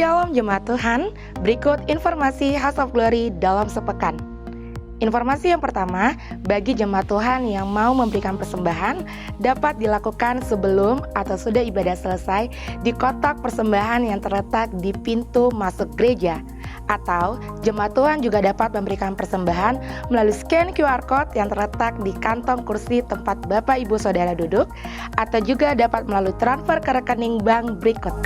Shalom Jemaat Tuhan, berikut informasi House of Glory dalam sepekan. Informasi yang pertama, bagi jemaat Tuhan yang mau memberikan persembahan, dapat dilakukan sebelum atau sudah ibadah selesai di kotak persembahan yang terletak di pintu masuk gereja. Atau jemaat Tuhan juga dapat memberikan persembahan melalui scan QR Code yang terletak di kantong kursi tempat Bapak Ibu Saudara duduk, atau juga dapat melalui transfer ke rekening bank berikut.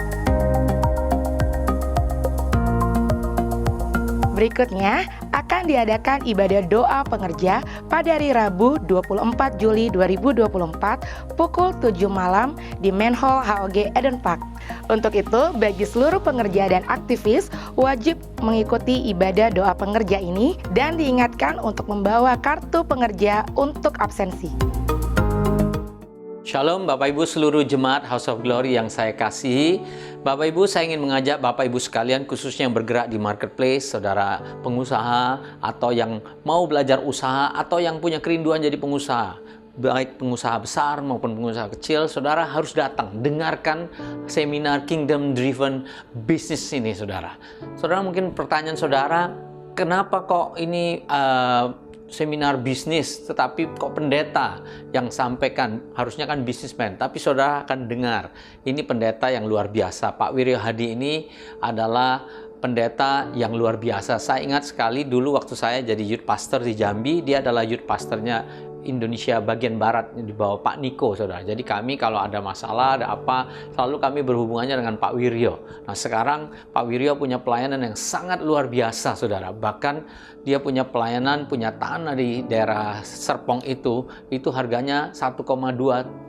Berikutnya akan diadakan ibadah doa pengerja pada hari Rabu 24 Juli 2024 pukul 7 malam di Main Hall HOG Eden Park. Untuk itu, bagi seluruh pengerja dan aktivis wajib mengikuti ibadah doa pengerja ini dan diingatkan untuk membawa kartu pengerja untuk absensi. Shalom Bapak Ibu seluruh jemaat House of Glory yang saya kasihi. Bapak Ibu, saya ingin mengajak Bapak Ibu sekalian khususnya yang bergerak di marketplace, saudara pengusaha atau yang mau belajar usaha atau yang punya kerinduan jadi pengusaha, baik pengusaha besar maupun pengusaha kecil, saudara harus datang dengarkan seminar Kingdom Driven Business ini, saudara. Saudara, mungkin pertanyaan saudara, kenapa kok ini seminar bisnis, tetapi kok pendeta yang sampaikan, harusnya kan bisnismen, tapi saudara akan dengar, ini pendeta yang luar biasa. Pak Wiryo Hadi ini adalah pendeta yang luar biasa. Saya ingat sekali dulu waktu saya jadi youth pastor di Jambi, dia adalah youth pastornya Indonesia bagian barat di bawah Pak Niko, saudara. Jadi kami kalau ada masalah, ada apa, selalu kami berhubungannya dengan Pak Wiryo. Nah sekarang Pak Wiryo punya pelayanan yang sangat luar biasa, saudara. Bahkan dia punya pelayanan, punya tanah di daerah Serpong itu harganya 1,2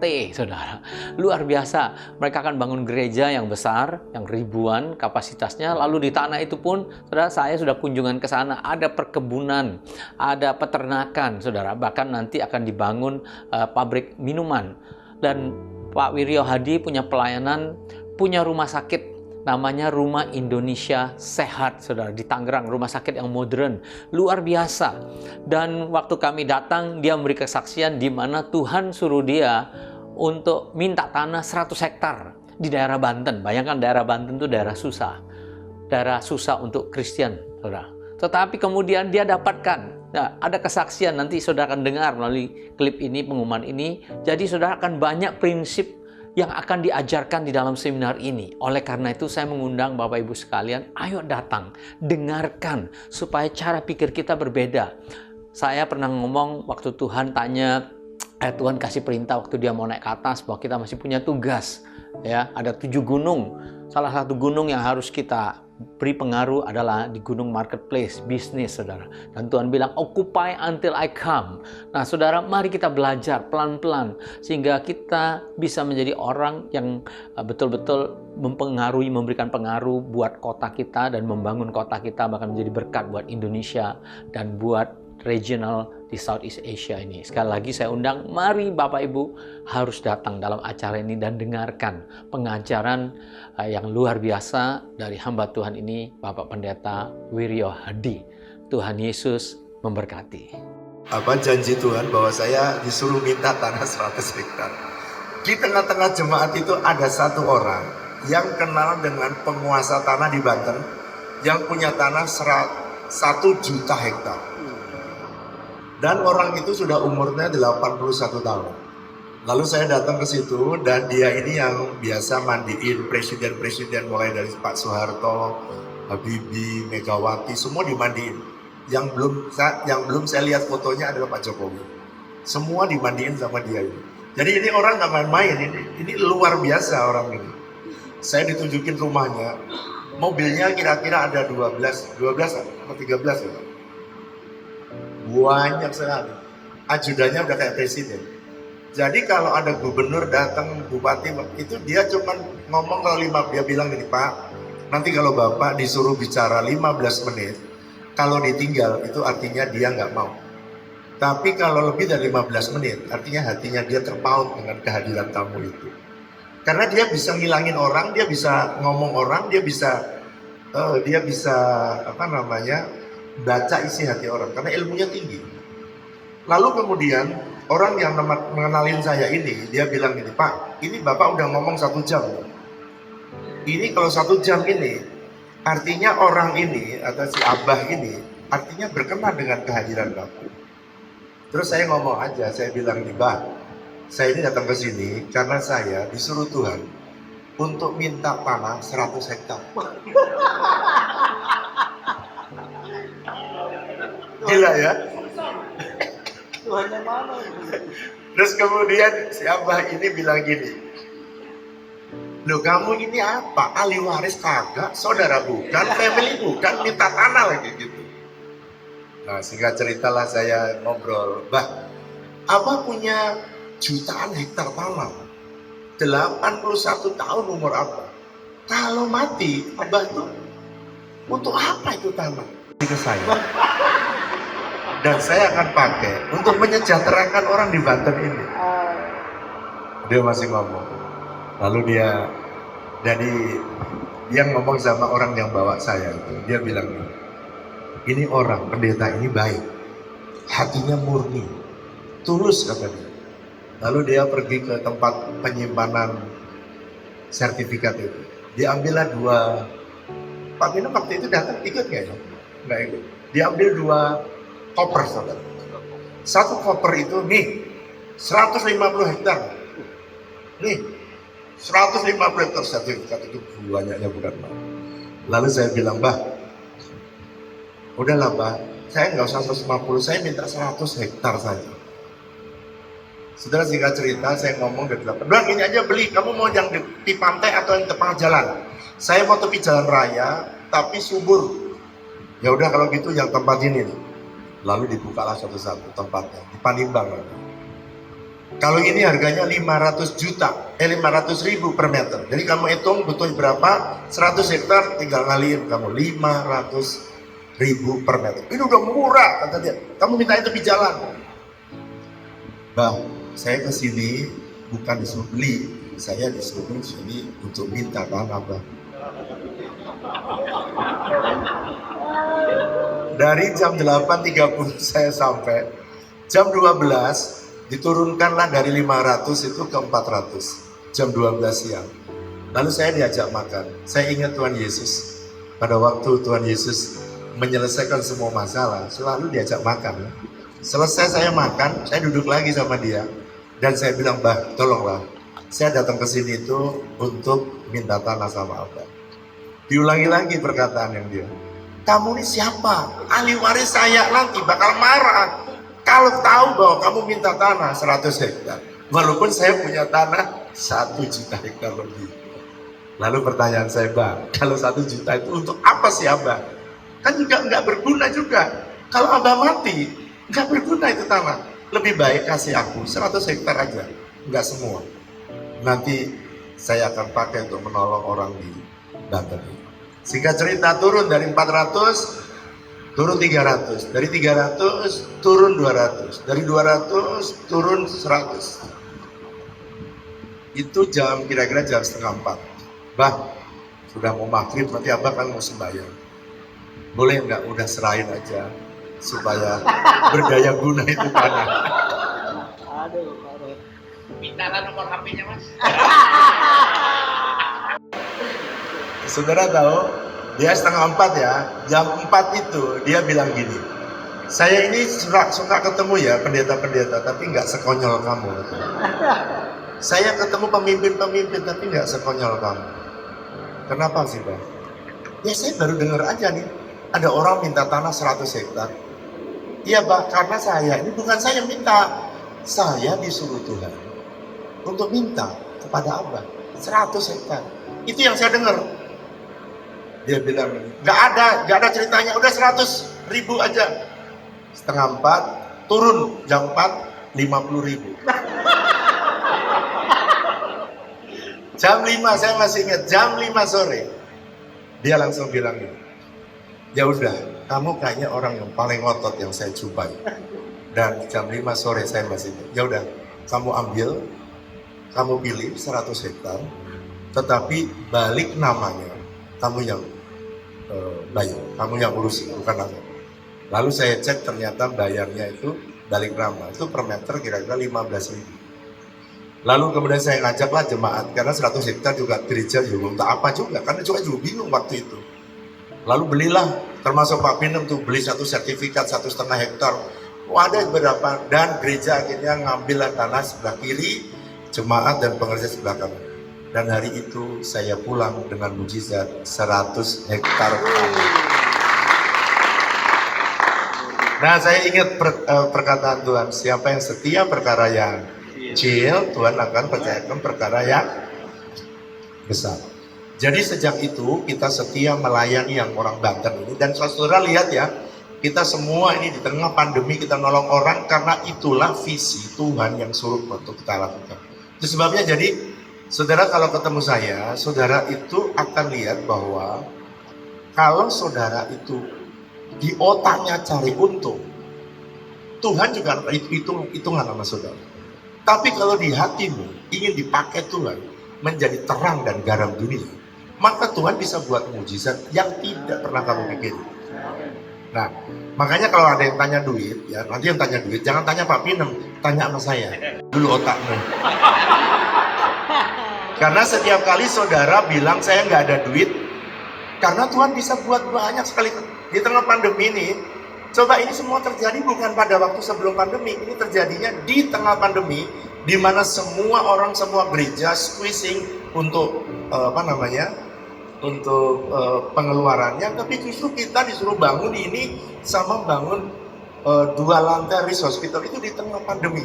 T, saudara. Luar biasa. Mereka akan bangun gereja yang besar, yang ribuan kapasitasnya. Lalu di tanah itu pun, saudara, saya sudah kunjungan ke sana. Ada perkebunan, ada peternakan, saudara. Bahkan nanti akan dibangun pabrik minuman. Dan Pak Wiryo Hadi punya pelayanan, punya rumah sakit namanya Rumah Indonesia Sehat, saudara, di Tangerang, rumah sakit yang modern, luar biasa. Dan waktu kami datang, dia memberi kesaksian di mana Tuhan suruh dia untuk minta tanah 100 hektar di daerah Banten. Bayangkan daerah Banten itu daerah susah untuk Kristen, saudara. Tetapi kemudian dia dapatkan. Nah, ada kesaksian, nanti saudara akan dengar melalui klip ini, pengumuman ini. Jadi saudara akan banyak prinsip yang akan diajarkan di dalam seminar ini. Oleh karena itu saya mengundang Bapak Ibu sekalian, ayo datang, dengarkan, supaya cara pikir kita berbeda. Saya pernah ngomong waktu Tuhan tanya, Tuhan kasih perintah waktu dia mau naik ke atas, bahwa kita masih punya tugas. Ya, ada 7 gunung. Salah satu gunung yang harus kita beri pengaruh adalah di gunung marketplace, bisnis, saudara. Dan Tuhan bilang, occupy until I come. Nah, saudara, mari kita belajar pelan-pelan, sehingga kita bisa menjadi orang yang betul-betul mempengaruhi, memberikan pengaruh buat kota kita, dan membangun kota kita, bahkan menjadi berkat buat Indonesia, dan buat regional di Southeast Asia ini. Sekali lagi saya undang, mari Bapak Ibu harus datang dalam acara ini dan dengarkan pengajaran yang luar biasa dari hamba Tuhan ini, Bapak Pendeta Wiryo Hadi. Tuhan Yesus memberkati. Apa janji Tuhan bahwa saya disuruh minta tanah 100 hektar. Di tengah-tengah jemaat itu ada satu orang yang kenal dengan penguasa tanah di Banten yang punya tanah 1 juta hektar. Dan orang itu sudah umurnya 81 tahun. Lalu saya datang ke situ dan dia ini yang biasa mandiin presiden-presiden mulai dari Pak Soeharto, Habibie, Megawati, semua dimandiin. Yang belum saya lihat fotonya adalah Pak Jokowi. Semua dimandiin sama dia ini. Jadi ini orang nggak main-main, ini luar biasa orang ini. Saya ditunjukin rumahnya, mobilnya kira-kira ada 12 atau 13 ya. Banyak sekali. Ajudannya udah kayak presiden. Jadi kalau ada gubernur datang, bupati, itu dia cuma ngomong kalau dia bilang gini, Pak, nanti kalau Bapak disuruh bicara 15 menit, kalau ditinggal itu artinya dia nggak mau. Tapi kalau lebih dari 15 menit, artinya hatinya dia terpaut dengan kehadiran tamu itu. Karena dia bisa ngilangin orang, dia bisa ngomong orang, dia bisa baca isi hati orang, karena ilmunya tinggi. Lalu kemudian orang yang mengenalin saya ini, dia bilang gini, Pak, ini Bapak udah ngomong 1 jam. Ini kalau 1 jam ini, Artinya orang ini atau si Abah ini artinya berkenan dengan kehadiran kamu. Terus saya ngomong aja, saya bilang nih, Bah, saya ini datang ke sini karena saya disuruh Tuhan untuk minta tanah 100 hektar. Gila ya? Tuhannya mana? Terus kemudian si Abah ini bilang gini, loh kamu ini apa? Ahli waris kagak, saudara bukan, family bukan, minta tanah lagi gitu. Nah singkat ceritalah saya ngobrol, Bah, Abah punya jutaan hektar tanah, 81 tahun umur Abah. Kalau mati, Abah itu untuk apa itu tanah? Ke saya. Dan saya akan pakai untuk menyejahterakan orang di Banten ini. Dia masih ngomong. Lalu dia ngomong sama orang yang bawa saya itu. Dia bilang, ini orang pendeta ini baik, hatinya murni, tulus kata dia. Lalu dia pergi ke tempat penyimpanan sertifikat itu. Diambillah 2. Pak Bino waktu itu datang ikut nggak ya? Nggak ikut. Diambil 2 koper, saudara. Satu koper itu nih 150 hektar. Nih 150 hektar sertifikat itu banyaknya bukan Pak. Lalu saya bilang, Bah, udahlah Bah, saya nggak usah 150, saya minta 100 hektar saja. Saudara singkat cerita, saya ngomong ke delapan, Bang ini aja beli, kamu mau yang di pantai atau yang tengah jalan? Saya mau tepi jalan raya, tapi subur. Ya udah kalau gitu yang tempat ini nih. Lalu dibukalah satu-satu tempatnya di Panimbang. Kalau ini harganya 500 ribu per meter. Jadi kamu hitung butuh berapa? 100 hektar tinggal ngaliin kamu 500 ribu per meter. Ini udah murah kata dia. Kamu minta itu di jalan. Bah, saya kesini bukan disuruh beli, saya disuruh sini untuk minta tanah Bah. Dari jam 8.30 saya sampai jam 12 diturunkanlah dari 500 itu ke 400 jam 12 siang. Lalu saya diajak makan. Saya ingat Tuhan Yesus pada waktu Tuhan Yesus menyelesaikan semua masalah selalu diajak makan. Selesai saya makan, saya duduk lagi sama dia dan saya bilang, Bah, tolonglah, saya datang ke sini itu untuk minta tanah sama Abah. Diulangi lagi perkataan yang dia, kamu ini siapa? Ahli waris saya nanti bakal marah kalau tahu bahwa kamu minta tanah 100 hektar. Walaupun saya punya tanah 1 juta hektar lebih. Lalu pertanyaan saya, Bang, kalau 1 juta itu untuk apa sih Abah? Kan juga nggak berguna juga. Kalau Abah mati, nggak berguna itu tanah. Lebih baik kasih aku 100 hektar aja. Nggak semua. Nanti saya akan pakai untuk menolong orang di Banten. Singkat cerita turun dari 400 turun 300, dari 300 turun 200, dari 200 turun 100. Itu kira-kira jam 3:30. Bah, sudah mau maghrib, nanti Abah kan mau sembahyang. Boleh nggak udah serahin aja supaya berdaya guna itu tanah. Aduh. Mintalah nomor HP-nya Mas. Saudara tahu, dia 3:30 ya, jam 4 itu dia bilang gini, saya ini suka ketemu ya pendeta-pendeta, tapi nggak sekonyol kamu. Saya ketemu pemimpin-pemimpin, tapi nggak sekonyol kamu. Kenapa sih Bang? Ya saya baru dengar aja nih, ada orang minta tanah 100 hektar. Iya Bang, karena saya, ini bukan saya minta, saya disuruh Tuhan untuk minta kepada Abah 100 hektar. Itu yang saya dengar. Dia bilang, nggak ada ceritanya, udah 100 ribu aja. 3:30, turun jam 4, 50 ribu. Jam 5, saya masih ingat, jam 5 sore. Dia langsung bilang gini, ya udah, kamu kayaknya orang yang paling ngotot yang saya jumpai. Dan jam 5 sore saya masih ingat, ya udah, kamu ambil, kamu pilih 100 hektar, tetapi balik namanya, kamu yang bayar, kamu yang urusin, bukan aku. Lalu saya cek ternyata bayarnya itu balik nama, itu per meter kira-kira 15 ribu. Lalu kemudian saya ngajaklah jemaat, karena 100 hektar juga gereja juga tak apa juga, karena juga bingung waktu itu. Lalu belilah, termasuk Pak Pinem tuh beli satu sertifikat 1,5 hektar. Wah, ada beberapa, dan gereja akhirnya ngambil tanah sebelah kiri, jemaat dan pengerja sebelah kanan. Dan hari itu saya pulang dengan mujizat 100 hektar tanah. Nah, saya ingat perkataan Tuhan, siapa yang setia perkara yang kecil, Tuhan akan percayakan perkara yang besar. Jadi sejak itu kita setia melayani yang orang Banten ini. Dan saudara lihat ya, kita semua ini di tengah pandemi kita nolong orang karena itulah visi Tuhan yang suruh untuk kita lakukan. Itu sebabnya jadi saudara kalau ketemu saya, saudara itu akan lihat bahwa kalau saudara itu di otaknya cari untung, Tuhan juga hitungan sama saudara. Tapi kalau di hatimu ingin dipakai Tuhan menjadi terang dan garam dunia, maka Tuhan bisa buat mujizat yang tidak pernah kamu pikirin. Nah, makanya kalau ada yang tanya duit, ya nanti yang tanya duit, jangan tanya Pak Pinem, tanya sama saya. Dulu otakmu. Karena setiap kali saudara bilang saya nggak ada duit, karena Tuhan bisa buat banyak sekali di tengah pandemi ini. Coba ini semua terjadi bukan pada waktu sebelum pandemi, ini terjadinya di tengah pandemi, di mana semua orang, semua gereja squeezing untuk untuk pengeluarannya, tapi justru kita disuruh bangun ini sama bangun 2 lantai resource hospital itu di tengah pandemi.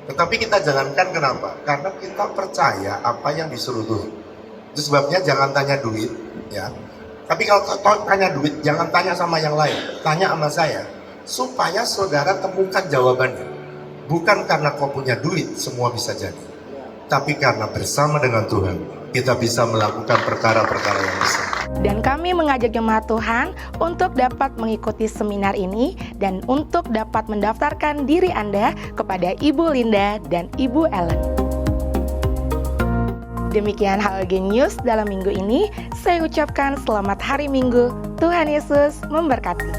Tetapi kita jalankan kenapa? Karena kita percaya apa yang disuruh Tuhan. Itu sebabnya jangan tanya duit, ya. Tapi kalau tanya duit, jangan tanya sama yang lain, tanya sama saya, supaya saudara temukan jawabannya. Bukan karena kau punya duit semua bisa jadi, tapi karena bersama dengan Tuhan kita bisa melakukan perkara-perkara yang besar. Dan kami mengajak jemaat Tuhan untuk dapat mengikuti seminar ini dan untuk dapat mendaftarkan diri Anda kepada Ibu Linda dan Ibu Ellen. Demikian HLG News dalam minggu ini. Saya ucapkan selamat hari Minggu. Tuhan Yesus memberkati.